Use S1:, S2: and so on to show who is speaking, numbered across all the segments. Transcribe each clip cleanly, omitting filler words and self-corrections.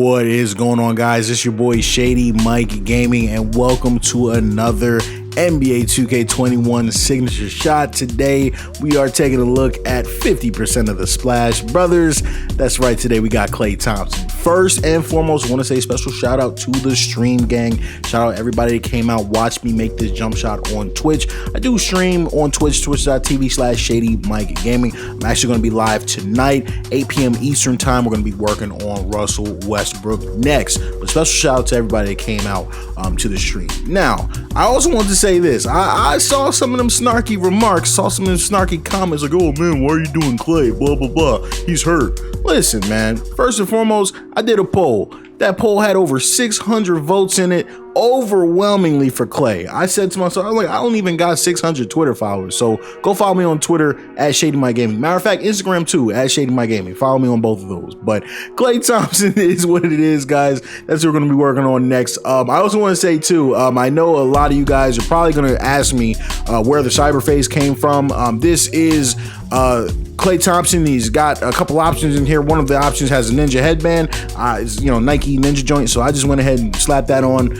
S1: What is going on, guys? It's your boy ShadyMikeGaming, and welcome to another NBA 2K21 signature shot. Today we are taking a look at 50% of the Splash Brothers. That's right, today we got Klay Thompson. First and foremost, I want to say a special shout out to the stream gang. Shout out everybody that came out, watched me make this jump shot on Twitch. I do stream on Twitch, twitch.tv/ShadyMikeGaming. I'm actually going to be live tonight, 8 p.m. Eastern time. We're going to be working on Russell Westbrook next. But special shout out to everybody that came out to the stream. Now, I also want to say this. I saw some of them snarky remarks, saw some of them snarky comments like, oh man, why are you doing Klay? Blah, blah, blah. He's hurt. Listen, man, first and foremost, I did a poll. That poll had over 600 votes in it, overwhelmingly for Klay. I said to myself, I'm like, I don't even got 600 Twitter followers, so go follow me on Twitter at ShadyMikeGaming. Matter of fact, Instagram too, at ShadyMikeGaming. Follow me on both of those. But Klay Thompson is what it is, guys. That's what we're going to be working on next. I also want to say too, I know a lot of you guys are probably going to ask me where the cyberface came from. This is Klay Thompson. He's got a couple options in here. One of the options has a ninja headband. It's, Nike ninja joint, so I just went ahead and slapped that on.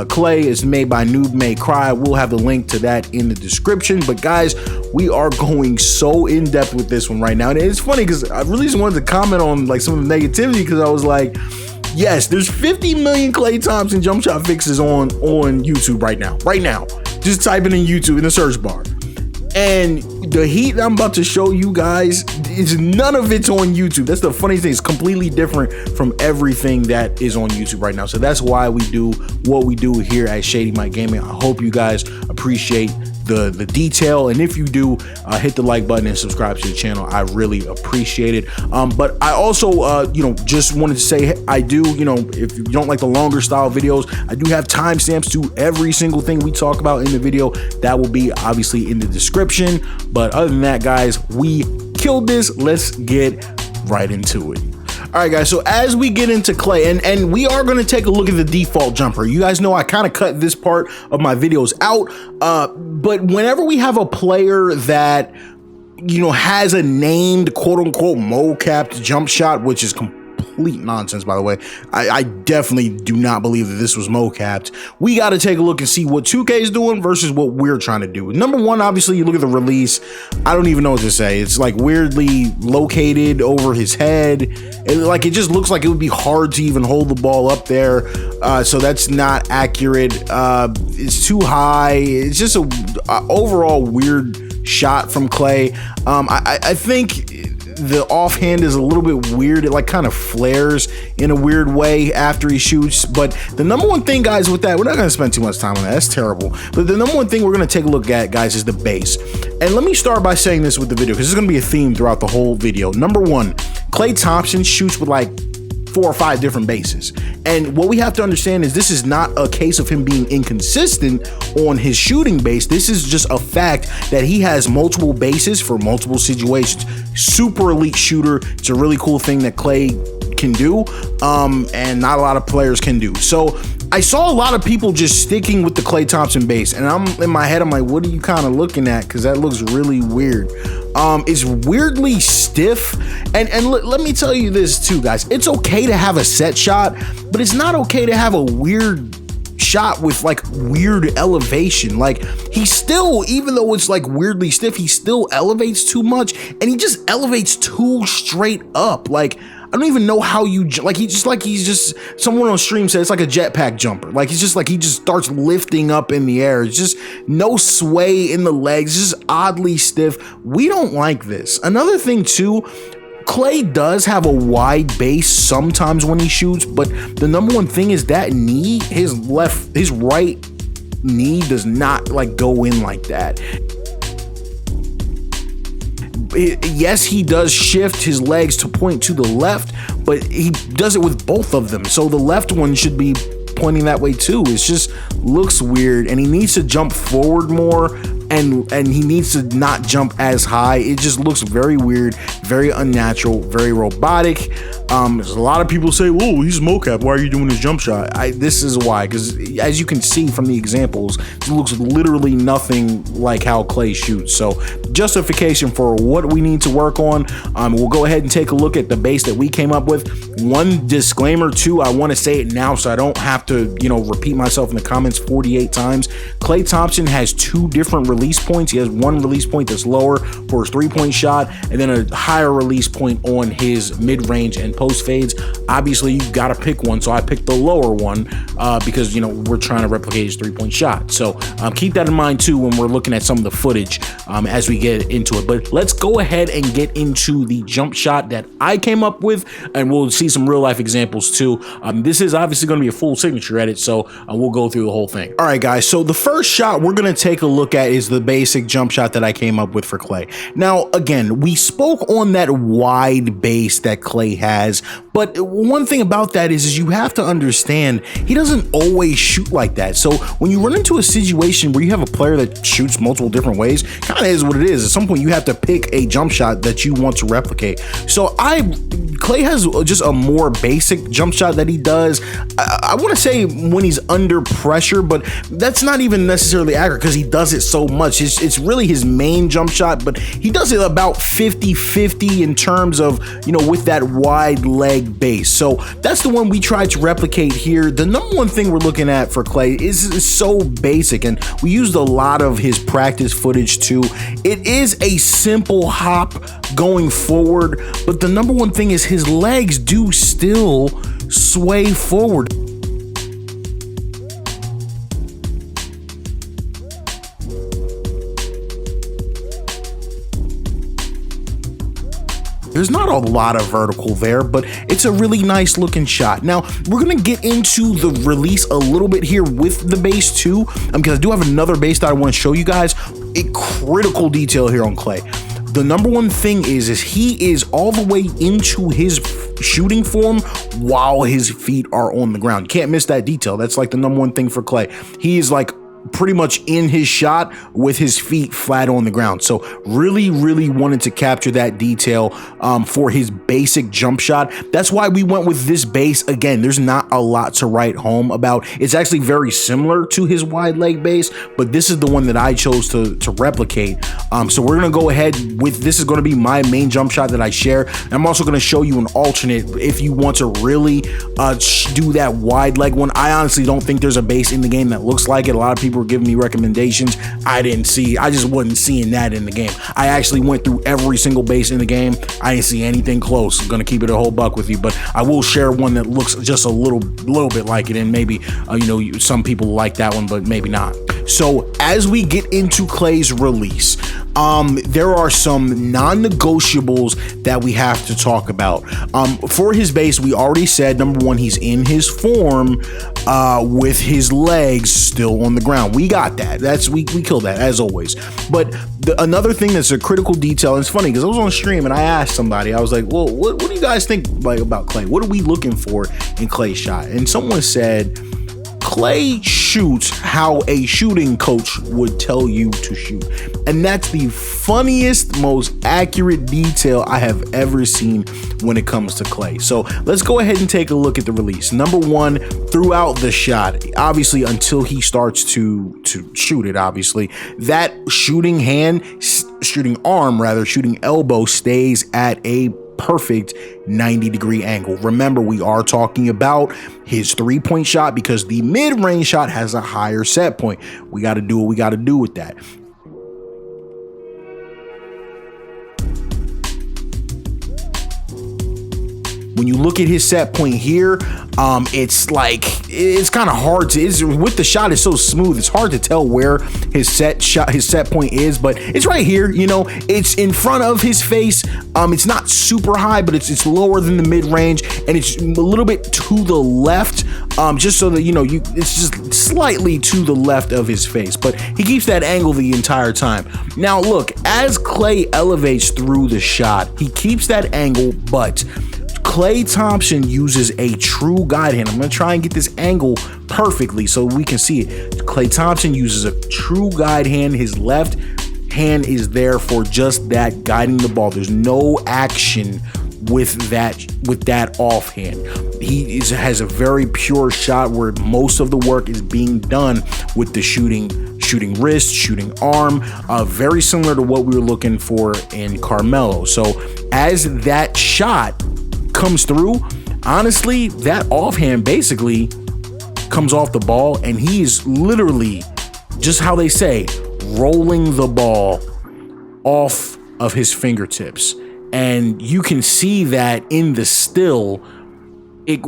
S1: Klay is made by Noob May Cry. We'll have the link to that in the description. But guys, we are going so in depth with this one right now, and it's funny because I really just wanted to comment on like some of the negativity, because I was like, yes, there's 50 million Klay Thompson jump shot fixes on YouTube right now. Just type it in YouTube in the search bar. And the heat that I'm about to show you guys, none of it's on YouTube. That's the funny thing. It's completely different from everything that is on YouTube right now. So that's why we do what we do here at ShadyMikeGaming. I hope you guys appreciate the detail, and if you do, hit the like button and subscribe to the channel. I really appreciate it. But I also just wanted to say, I do, if you don't like the longer style videos, I do have timestamps to every single thing we talk about in the video. That will be obviously in the description. But other than that, guys, we killed this. Let's get right into it. All right, guys, so as we get into Klay, and we are going to take a look at the default jumper. You guys know I kind of cut this part of my videos out, but whenever we have a player that, has a named quote-unquote mo-capped jump shot, which is complete nonsense, by the way. I definitely do not believe that this was mo-capped. We got to take a look and see what 2K is doing versus what we're trying to do. Number one, obviously, you look at the release. I don't even know what to say. It's like weirdly located over his head. It just looks like it would be hard to even hold the ball up there. So that's not accurate. It's too high. It's just a overall weird shot from Klay. I think the offhand is a little bit weird. It like kind of flares in a weird way after he shoots. But the number one thing, guys, with that, we're not going to spend too much time on that. That's terrible. But the number one thing we're going to take a look at, guys, is the base. And let me start by saying this with the video, because it's going to be a theme throughout the whole video. Number one, Klay Thompson shoots with like 4 or 5 different bases. And what we have to understand is this is not a case of him being inconsistent on his shooting base. This is just a fact that he has multiple bases for multiple situations. Super elite shooter. It's a really cool thing that Klay can do, and not a lot of players can do. So I saw a lot of people just sticking with the Klay Thompson base, and I'm in my head, I'm like, what are you kind of looking at? Because that looks really weird. It's weirdly stiff, and let me tell you this too, guys. It's okay to have a set shot, but it's not okay to have a weird shot with like weird elevation. Like, he still, even though it's like weirdly stiff, he still elevates too much, and he just elevates too straight up. Like, I don't even know how you, he's just, someone on stream said it's like a jetpack jumper. Like, he just starts lifting up in the air. It's just no sway in the legs, just oddly stiff. We don't like this. Another thing too, Klay does have a wide base sometimes when he shoots, but the number one thing is that knee, his right knee does not like go in like that. Yes, he does shift his legs to point to the left, but he does it with both of them. So the left one should be pointing that way too. It just looks weird, and he needs to jump forward more. and he needs to not jump as high. It just looks very weird, very unnatural, very robotic. There's a lot of people say, "Whoa, he's mocap. Why are you doing his jump shot?" This is why, because as you can see from the examples, it looks literally nothing like how Klay shoots. So justification for what we need to work on. We'll go ahead and take a look at the base that we came up with. One disclaimer too, I want to say it now so I don't have to, repeat myself in the comments 48 times. Klay Thompson has two different release points. He has one release point that's lower for his three-point shot, and then a higher release point on his mid-range and post fades. Obviously, you got to pick one, so I picked the lower one because we're trying to replicate his three-point shot. So keep that in mind too when we're looking at some of the footage as we get into it. But let's go ahead and get into the jump shot that I came up with, and we'll see some real-life examples too. This is obviously going to be a full signature edit, so we'll go through the whole thing. All right, guys, so the first shot we're going to take a look at is the basic jump shot that I came up with for Klay. Now, again, we spoke on that wide base that Klay has, but one thing about that is you have to understand he doesn't always shoot like that. So when you run into a situation where you have a player that shoots multiple different ways, kind of is what it is. At some point, you have to pick a jump shot that you want to replicate. So Klay has just a more basic jump shot that he does. I want to say when he's under pressure, but that's not even necessarily accurate because he does it so much. It's really his main jump shot, but he does it about 50-50 in terms of, with that wide leg base. So that's the one we tried to replicate here. The number one thing we're looking at for Klay is so basic, and we used a lot of his practice footage too. It is a simple hop going forward, but the number one thing is his legs do still sway forward. There's not a lot of vertical there, but it's a really nice looking shot. Now, we're going to get into the release a little bit here with the base too, because I do have another base that I want to show you guys. A critical detail here on Klay. The number one thing is he is all the way into his shooting form while his feet are on the ground. You can't miss that detail. That's like the number one thing for Klay. He is like pretty much in his shot with his feet flat on the ground. So really wanted to capture that detail for his basic jump shot. That's why we went with this base. Again, there's not a lot to write home about. It's actually very similar to his wide leg base, but this is the one that I chose to replicate. So we're going to go ahead with, this is going to be my main jump shot that I share. I'm also going to show you an alternate if you want to really do that wide leg one. I honestly don't think there's a base in the game that looks like it. A lot of people were giving me recommendations. I just wasn't seeing that in the game. I actually went through every single base in the game. I didn't see anything close. I'm gonna keep it a whole buck with you, but I will share one that looks just a little bit like it, and maybe some people like that one, but maybe not. So as we get into Klay's release, there are some non-negotiables that we have to talk about. For his base, we already said, number one, he's in his form with his legs still on the ground. We got that. We killed that as always. But another thing that's a critical detail, and it's funny because I was on stream and I asked somebody, I was like, well, what do you guys think about Klay? What are we looking for in Klay's shot? And someone said, Klay shoots how a shooting coach would tell you to shoot. And that's the funniest, most accurate detail I have ever seen when it comes to Klay. So let's go ahead and take a look at the release. Number one, throughout the shot, obviously until he starts to shoot it, obviously, that shooting elbow stays at a perfect 90-degree angle. Remember, we are talking about his three-point shot because the mid-range shot has a higher set point. We got to do what we got to do with that. When you look at his set point here, it's kind of hard to, with the shot, it's so smooth, it's hard to tell where his set point is, but it's right here. It's in front of his face. It's not super high, but it's lower than the mid-range, and it's a little bit to the left, just so that it's just slightly to the left of his face, but he keeps that angle the entire time. Now look, as Klay elevates through the shot, he keeps that angle, but Klay Thompson uses a true guide hand. I'm going to try and get this angle perfectly so we can see it. Klay Thompson uses a true guide hand. His left hand is there for just that, guiding the ball. There's no action with that offhand. He has a very pure shot where most of the work is being done with the shooting wrist, shooting arm, very similar to what we were looking for in Carmelo. So as that shot comes through, honestly, that offhand basically comes off the ball, and he's literally, just how they say, rolling the ball off of his fingertips. And you can see that in the still,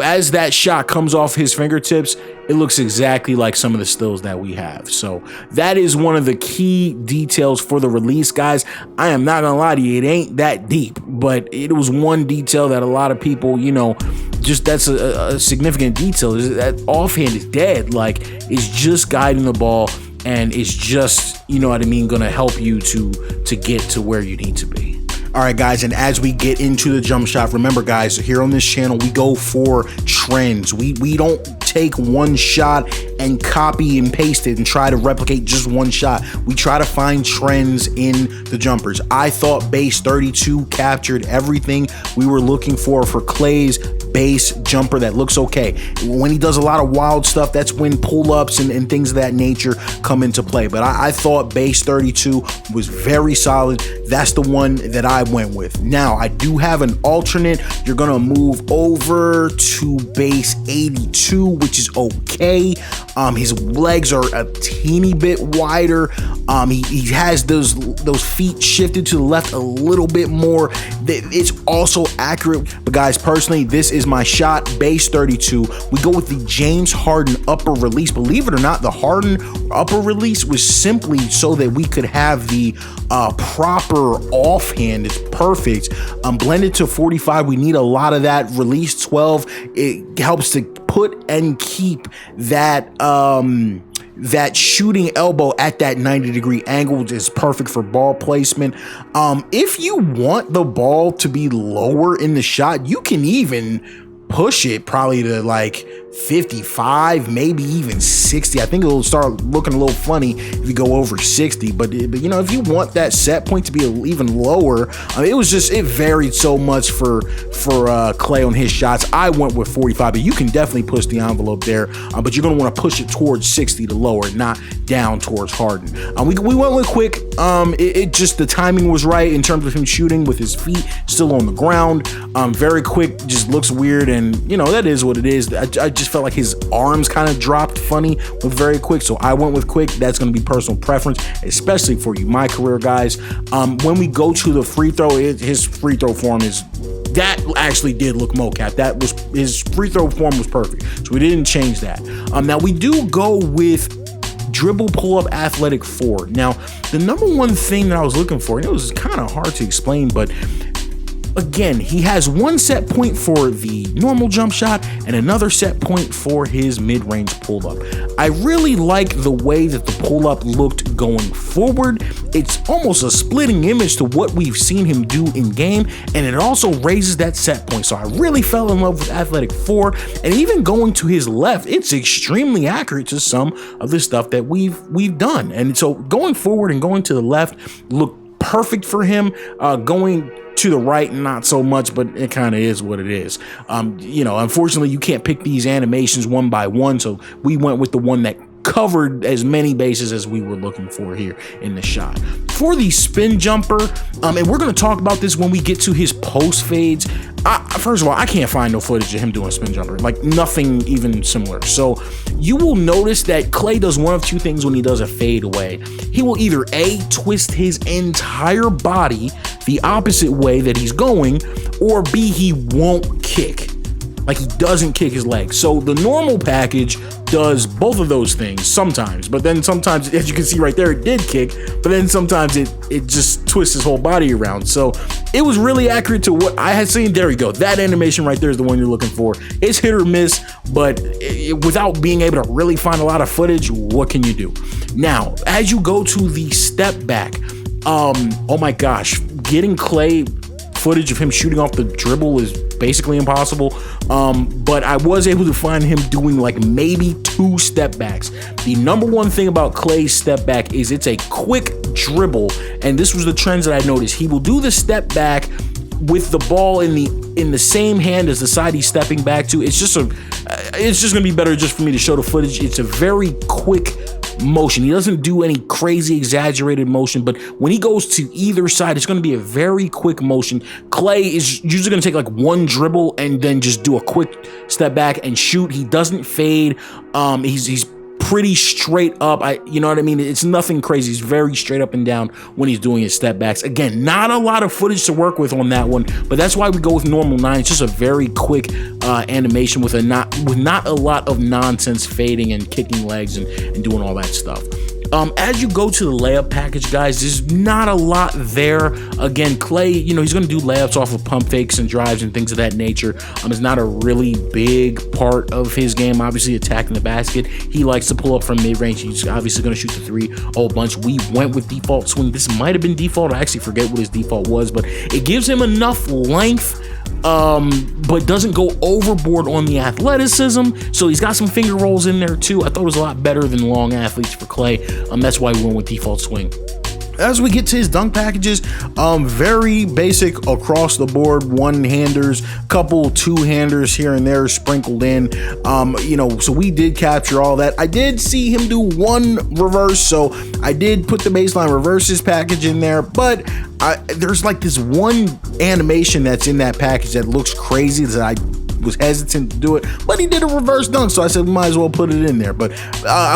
S1: as that shot comes off his fingertips, it looks exactly like some of the stills that we have. So that is one of the key details for the release, guys. I am not gonna lie to you, it ain't that deep, but it was one detail that a lot of people, you know, just that's a significant detail. That offhand is dead. Like, it's just guiding the ball, and it's just, you know what I mean, gonna help you to get to where you need to be. All right, guys, and as we get into the jump shot, remember, guys, here on this channel, we go for trends. We don't take one shot and copy and paste it and try to replicate just one shot. We try to find trends in the jumpers. I thought base 32 captured everything we were looking for Klay's base jumper that looks okay. When he does a lot of wild stuff, that's when pull-ups and things of that nature come into play. But I thought base 32 was very solid. That's the one that I went with. Now, I do have an alternate. You're gonna move over to base 82, which is okay. His legs are a teeny bit wider. He has those feet shifted to the left a little bit more. It's also accurate, but guys, personally, this is my shot, base 32. We go with the James Harden upper release. Believe it or not, the Harden upper release was simply so that we could have the proper offhand. It's perfect. Blended to 45, we need a lot of that. Release 12, it helps to put and keep that that shooting elbow at that 90-degree angle, which is perfect for ball placement. If you want the ball to be lower in the shot, you can even push it probably to like 55, maybe even 60. I think it'll start looking a little funny if you go over 60, but you know, if you want that set point to be even lower, it varied so much for Klay on his shots. I went with 45, but you can definitely push the envelope there, but you're going to want to push it towards 60 to lower, not down towards Harden. We went with quick. It just, the timing was right in terms of him shooting with his feet still on the ground. Very quick, just looks weird, and you know, that is what it is. I just felt like his arms kind of dropped funny with very quick, so I went with quick. That's going to be personal preference, especially for you, my career guys. When we go to the free throw, his free throw form is, that actually did look mocap. That was, his free throw form was perfect, so we didn't change that. Now we do go with dribble pull up athletic 4. Now the number one thing that I was looking for, and it was kind of hard to explain, but again, he has one set point for the normal jump shot and another set point for his mid-range pull-up. I really like the way that the pull-up looked going forward. It's almost a splitting image to what we've seen him do in game, and it also raises that set point. So I really fell in love with athletic 4, and even going to his left, it's extremely accurate to some of the stuff that we've done. And so going forward and going to the left looked perfect for him. Going to the right, not so much, but it kind of is what it is. You know, unfortunately, you can't pick these animations one by one, so we went with the one that covered as many bases as we were looking for here in the shot. For the spin jumper, and we're going to talk about this when we get to his post fades. First of all, I can't find no footage of him doing a spin jumper, like nothing even similar. So you will notice that Klay does one of two things when he does a fade away. He will either A, twist his entire body the opposite way that he's going, or B, he won't kick. Like, he doesn't kick his legs. So the normal package does both of those things sometimes, but then sometimes, as you can see right there, it did kick, but then sometimes it just twists his whole body around. So it was really accurate to what I had seen. There we go. That animation right there is the one you're looking for. It's hit or miss, but without being able to really find a lot of footage, what can you do? Now, as you go to the step back, oh my gosh, getting Klay footage of him shooting off the dribble is basically impossible. But I was able to find him doing like maybe 2 step backs. The number one thing about Klay's step back is it's a quick dribble, and this was the trends that I noticed. He will do the step back with the ball in the same hand as the side he's stepping back to. It's just gonna be better just for me to show the footage. It's a very quick motion. He doesn't do any crazy exaggerated motion, but when he goes to either side, it's going to be a very quick motion. Klay is usually going to take like one dribble and then just do a quick step back and shoot. He doesn't fade. He's pretty straight up. You know what I mean? It's nothing crazy. He's very straight up and down when he's doing his step backs. Again, not a lot of footage to work with on that one, but that's why we go with normal 9. It's just a very quick animation with not a lot of nonsense fading and kicking legs and doing all that stuff. As you go to the layup package, guys, there's not a lot there. Again, Klay, you know, he's going to do layups off of pump fakes and drives and things of that nature. It's not a really big part of his game. Obviously, attacking the basket, he likes to pull up from mid-range. He's obviously going to shoot the 3 a whole bunch. We went with default swing. This might have been default. I actually forget what his default was, but it gives him enough length, but doesn't go overboard on the athleticism. So he's got some finger rolls in there too. I thought it was a lot better than long athletes for Klay. That's why we went with default swing. As we get to his dunk packages, very basic across the board, one-handers, couple two-handers here and there sprinkled in. You know, so we did capture all that. I did see him do one reverse, so I did put the baseline reverses package in there, but there's like this one animation that's in that package that looks crazy that I was hesitant to do it, but he did a reverse dunk, so I said we might as well put it in there. But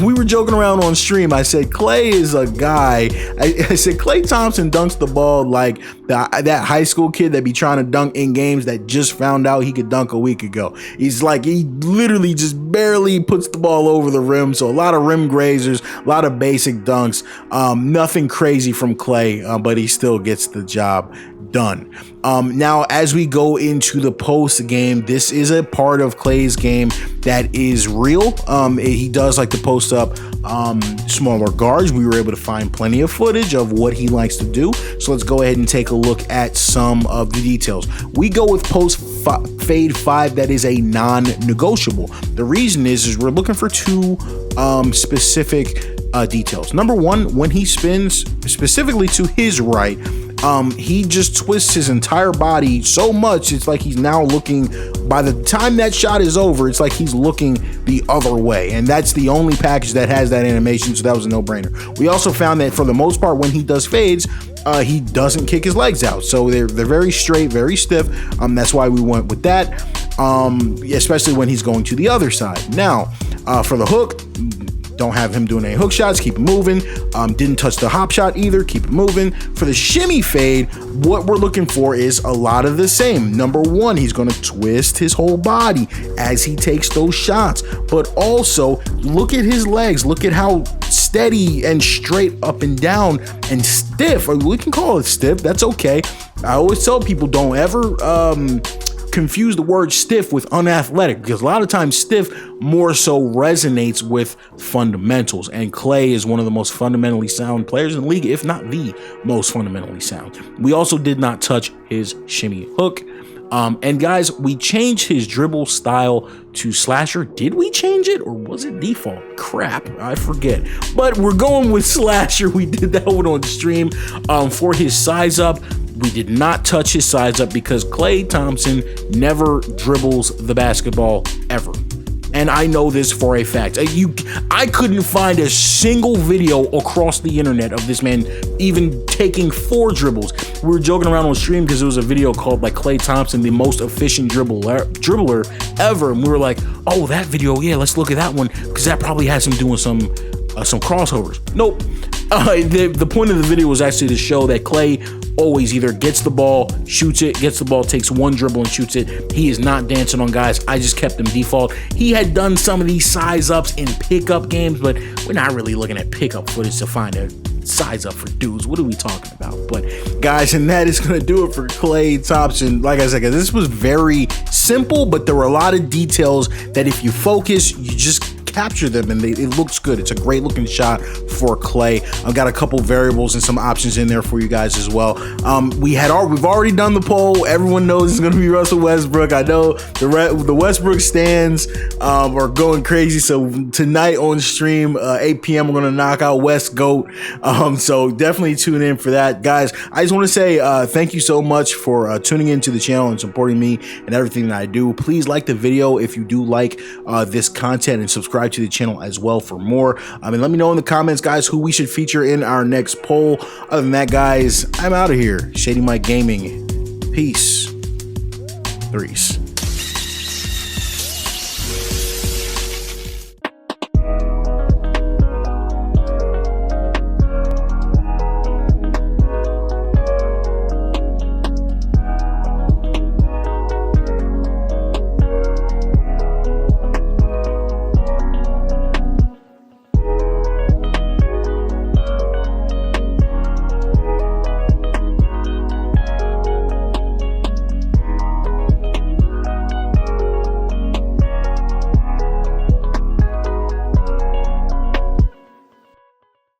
S1: we were joking around on stream. I said Klay is a guy. I said Klay Thompson dunks the ball like that high school kid that be trying to dunk in games that just found out he could dunk a week ago. He's like, he literally just barely puts the ball over the rim. So a lot of rim grazers, a lot of basic dunks, nothing crazy from Klay, but he still gets the job done. Now, as we go into the post game, this is a part of Klay's game that is real. He does like to post up smaller guards. We were able to find plenty of footage of what he likes to do. So let's go ahead and take a look at some of the details. We go with post fade 5. That is a non-negotiable. The reason is we're looking for 2 specific details. Number 1, when he spins specifically to his right, he just twists his entire body so much it's like he's now looking, by the time that shot is over, it's like he's looking the other way, and that's the only package that has that animation, so that was a no-brainer. We also found that for the most part when he does fades, he doesn't kick his legs out, so they're very straight, very stiff. That's why we went with that, especially when he's going to the other side. Now, for the hook, don't have him doing any hook shots, keep it moving. Didn't touch the hop shot either, keep it moving. For the shimmy fade, what we're looking for is a lot of the same. Number 1, he's gonna twist his whole body as he takes those shots, but also look at his legs, look at how steady and straight up and down and stiff, or we can call it stiff, that's okay. I always tell people don't ever confuse the word stiff with unathletic, because a lot of times stiff more so resonates with fundamentals, and Klay is one of the most fundamentally sound players in the league, if not the most fundamentally sound. We also did not touch his shimmy hook. And guys, we changed his dribble style to slasher. Did we change it, or was it default? Crap, I forget. But we're going with slasher. We did that one on stream. For his size up, we did not touch his size up because Klay Thompson never dribbles the basketball ever. And I know this for a fact. I couldn't find a single video across the internet of this man even taking 4 dribbles. We were joking around on stream because it was a video called like Klay Thompson, the most efficient dribbler ever. And we were like, oh, that video, yeah, let's look at that one because that probably has him doing some crossovers. Nope. The point of the video was actually to show that Klay always either gets the ball, shoots it, gets the ball, takes one dribble and shoots it. He is not dancing on guys. I just kept him default. He had done some of these size ups in pickup games, but we're not really looking at pickup footage to find a size up for dudes. What are we talking about? But guys, and that is going to do it for Klay Thompson. Like I said, this was very simple, but there were a lot of details that if you focus, you just capture them, and it looks good. It's a great looking shot for Klay. I've got a couple variables and some options in there for you guys as well. We've already done the poll. Everyone knows it's going to be Russell Westbrook. I know the Westbrook stands are going crazy. So tonight on stream, 8 p.m., we're going to knock out West GOAT. So definitely tune in for that, guys. I just want to say thank you so much for tuning into the channel and supporting me and everything that I do. Please like the video if you do like this content, and subscribe to the channel as well for more. And let me know in the comments, guys, who we should feature in our next poll. Other than that, guys, I'm out of here. ShadyMikeGaming. Peace. Threes.